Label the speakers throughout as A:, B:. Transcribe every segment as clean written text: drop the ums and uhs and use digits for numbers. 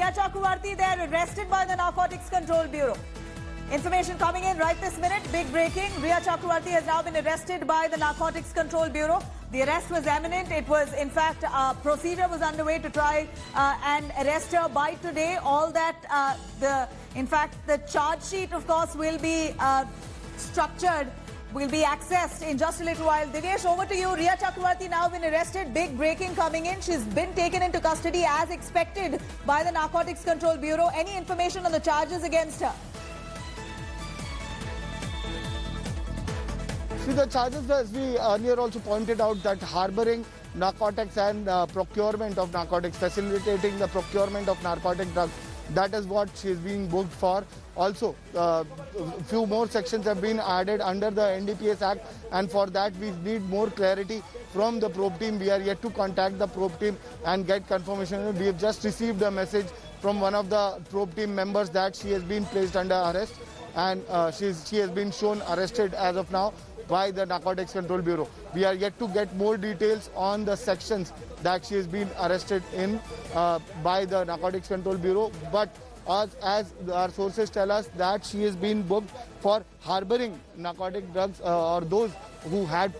A: Riya Chakravarti, they're arrested by the Narcotics Control Bureau. Information coming in right this minute. Big breaking. Riya Chakravarti has now been arrested by the Narcotics Control Bureau. The arrest was imminent. It was, in fact, a procedure was underway to try and arrest her by today. All that, in fact, the charge sheet, of course, will be structured, will be accessed in just a little while. Divyesh, over to you. Riya Chakravarti now been arrested. Big breaking coming in. She's been taken into custody as expected by the Narcotics Control Bureau. Any information on the charges against her?
B: See, the charges, as we earlier also pointed out, that harboring narcotics and procurement of narcotics, facilitating the procurement of narcotic drugs, that is what she is being booked for. Also, a few more sections have been added under the NDPS Act, and for that we need more clarity from the probe team. We are yet to contact the probe team and get confirmation. We have just received a message from one of the probe team members that she has been placed under arrest, and she has been shown arrested as of now by the Narcotics Control Bureau. We are yet to get more details on the sections that she has been arrested in by the Narcotics Control Bureau, but as our sources tell us that she has been booked for harboring narcotic drugs or those who had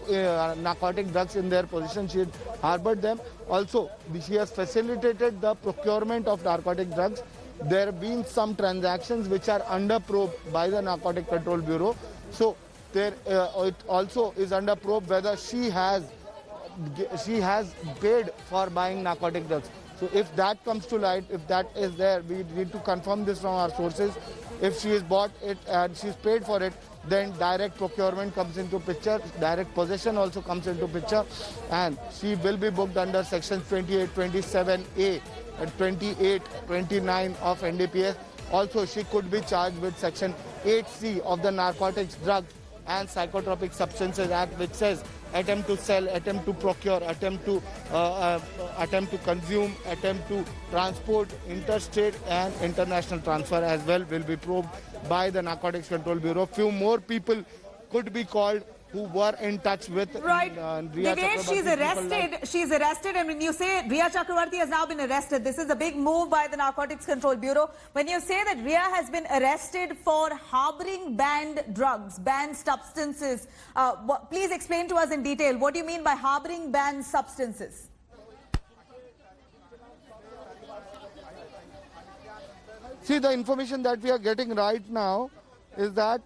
B: narcotic drugs in their possession. She had harbored them. Also, she has facilitated the procurement of narcotic drugs. There have been some transactions which are under probe by the Narcotic Control Bureau. So it also is under probe whether she has paid for buying narcotic drugs. So if that comes to light, if that is there, we need to confirm this from our sources. If she has bought it and she's paid for it, then direct procurement comes into picture, direct possession also comes into picture, and she will be booked under sections 28, 27A and 28, 29 of NDPS. Also, she could be charged with section 8C of the Narcotics, Drugs and Psychotropic Substances Act, which says attempt to sell, attempt to procure, attempt to consume, attempt to transport, interstate and international transfer as well will be probed by the Narcotics Control Bureau. Few more people could be called who were in touch with
A: Riya
B: Chakravarti.
A: She's arrested. She's arrested, and when you say Riya Chakravarti has now been arrested, this is a big move by the Narcotics Control Bureau. When you say that Riya has been arrested for harboring banned drugs, banned substances, please explain to us in detail. What do you mean by harboring banned substances?
B: See, the information that we are getting right now is that...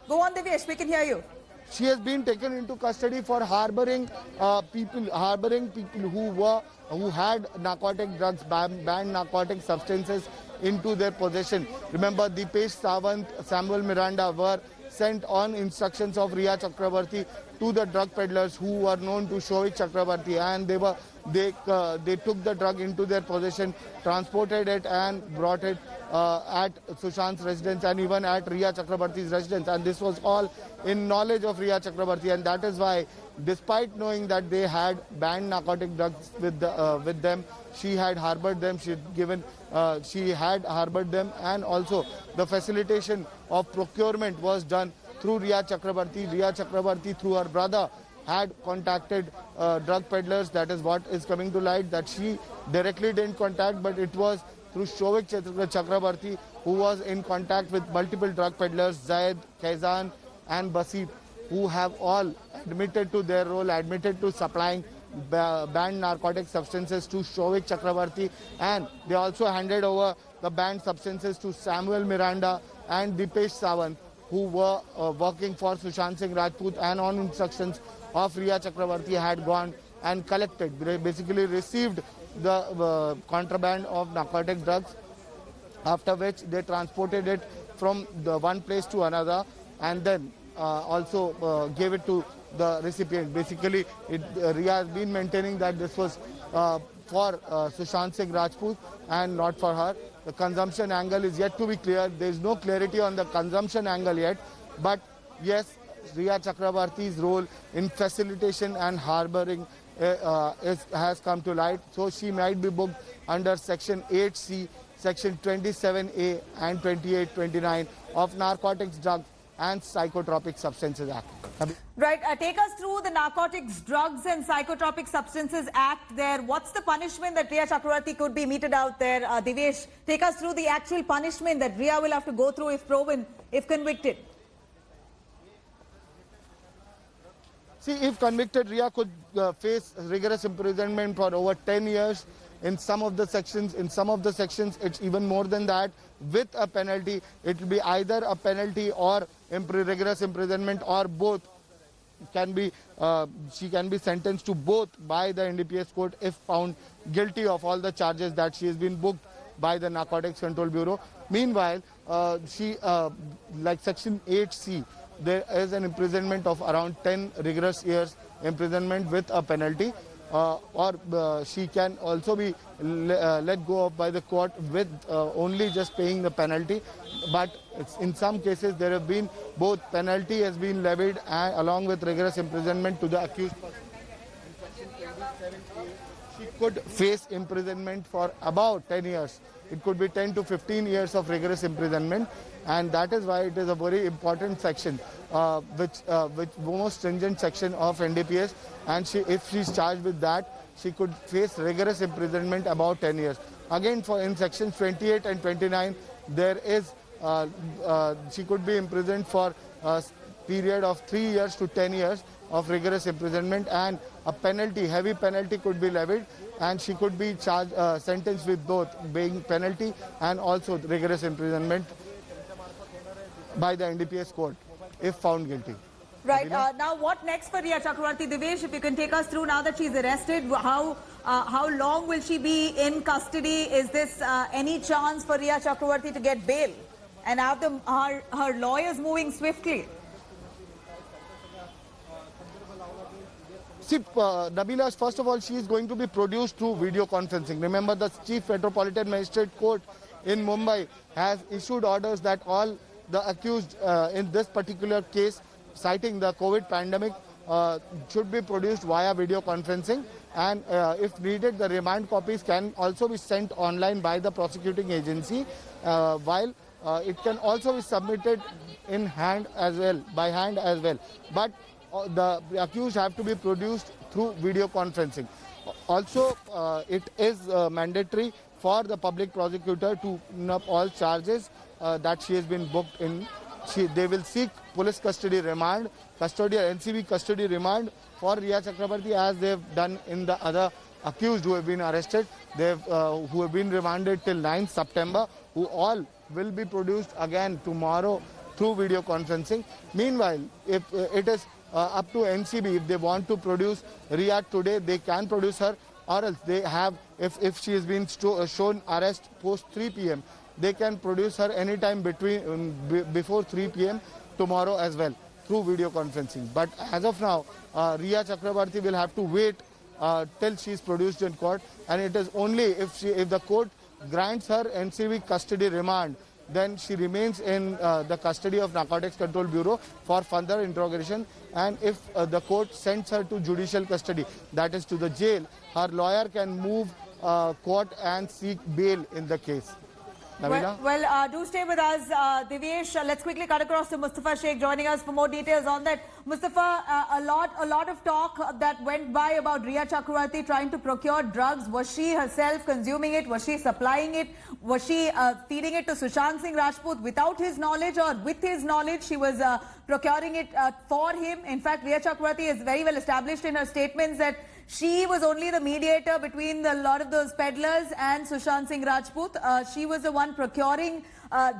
A: Go on, Divyesh, we can hear you.
B: She has been taken into custody for harboring people who had narcotic drugs, banned narcotic substances into their possession. Remember, Dipesh Sawant, Samuel Miranda were sent on instructions of Riya Chakravarti to the drug peddlers who were known to Shovik Chakravarti, and they took the drug into their possession, transported it and brought it at Sushant's residence and even at Riya Chakravarti's residence, and this was all in knowledge of Riya Chakravarti, and that is why, despite knowing that they had banned narcotic drugs with them, she had harbored them. She had harbored them, and also the facilitation of procurement was done through Riya Chakravarti. Riya Chakravarti, through her brother, had contacted drug peddlers. That is what is coming to light, that she directly didn't contact, but it was through Shovik Chakravarti, who was in contact with multiple drug peddlers, Zaid, Kaizan and Basit, who have all admitted to their role, admitted to supplying banned narcotic substances to Shovik Chakravarti, and they also handed over the banned substances to Samuel Miranda and Dipesh Sawant, who were working for Sushant Singh Rajput, and on instructions of Riya Chakravarti had gone and collected. They basically received the contraband of narcotic drugs, after which they transported it from the one place to another, and then also gave it to the recipient. Basically, Riya has been maintaining that this was for Sushant Singh Rajput and not for her. The consumption angle is yet to be clear. There is no clarity on the consumption angle yet, but yes, Riya Chakravarti's role in facilitation and harboring has come to light. So she might be booked under section 8C, section 27A and 28, 29 of Narcotics, Drugs and Psychotropic Substances Act.
A: Right. Take us through the Narcotics, Drugs and Psychotropic Substances Act there. What's the punishment that Rhea Chakravarti could be meted out there? Devesh, take us through the actual punishment that Rhea will have to go through if proven, if convicted.
B: See, if convicted, Rhea could face rigorous imprisonment for over 10 years. In some of the sections, it's even more than that. With a penalty, it will be either a penalty or rigorous imprisonment, or both. She can be sentenced to both by the NDPS court if found guilty of all the charges that she has been booked by the Narcotics Control Bureau. Meanwhile, like Section 8C, there is an imprisonment of around 10 rigorous years imprisonment with a penalty, or she can also be let go of by the court with only just paying the penalty. But in some cases there have been both penalty has been levied and along with rigorous imprisonment to the accused person. She could face imprisonment for about 10 years. It could be 10 to 15 years of rigorous imprisonment, and that is why it is a very important section, which most stringent section of NDPS. And if she is charged with that, she could face rigorous imprisonment about 10 years. Again, in sections 28 and 29, there is she could be imprisoned for a period of 3 years to 10 years of rigorous imprisonment, and a penalty, heavy penalty could be levied, and she could be charged, sentenced with both, being penalty and also rigorous imprisonment by the NDPS court if found guilty.
A: Right. Now, what next for Rhea Chakravarti? Devesh, if you can take us through now that she's arrested, how long will she be in custody? Is this any chance for Rhea Chakravarti to get bail and have her lawyers moving swiftly?
B: See, Nabila, first of all, she is going to be produced through video conferencing. Remember, the Chief Metropolitan Magistrate Court in Mumbai has issued orders that all the accused in this particular case, citing the COVID pandemic, should be produced via video conferencing, and if needed, the remand copies can also be sent online by the prosecuting agency, while it can also be submitted in hand as well, by hand as well. But the accused have to be produced through video conferencing. Also, it is mandatory for the public prosecutor to open up all charges that she has been booked in. They will seek police custody remand, NCB custody remand for Rhea Chakravarti, as they have done in the other accused who have been arrested. Who have been remanded till 9th September, who all will be produced again tomorrow through video conferencing. Meanwhile, if it is up to NCB, if they want to produce Rhea today, they can produce her, or else they have, if she has been shown arrest post 3 p.m., they can produce her anytime before 3 p.m. tomorrow as well through video conferencing. But as of now, Rhea Chakravarti will have to wait till she is produced in court, and it is only if the court grants her NCB custody remand, then she remains in the custody of Narcotics Control Bureau for further interrogation. And if the court sends her to judicial custody, that is to the jail, her lawyer can move court and seek bail in the case.
A: Well, do stay with us, Devesh. Let's quickly cut across to Mustafa Sheikh joining us for more details on that. Mustafa, a lot of talk that went by about Rhea Chakravarti trying to procure drugs. Was she herself consuming it? Was she supplying it? Was she feeding it to Sushant Singh Rajput without his knowledge, or with his knowledge she was procuring it for him? In fact, Rhea Chakravarti is very well established in her statements that she was only the mediator between a lot of those peddlers and Sushant Singh Rajput. She was the one procuring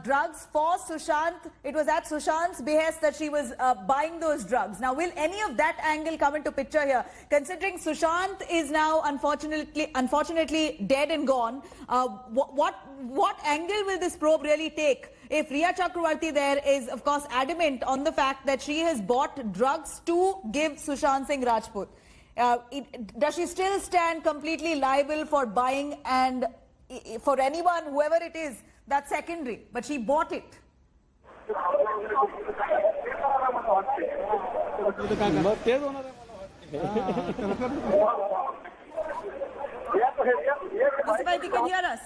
A: drugs for Sushant. It was at Sushant's behest that she was buying those drugs. Now, will any of that angle come into picture here? Considering Sushant is now unfortunately dead and gone, what angle will this probe really take? If Rhea Chakravarti there is, of course, adamant on the fact that she has bought drugs to give Sushant Singh Rajput, does she still stand completely liable for buying, and for anyone, whoever it is, that's secondary, but she bought it? Mustafa, you can hear us?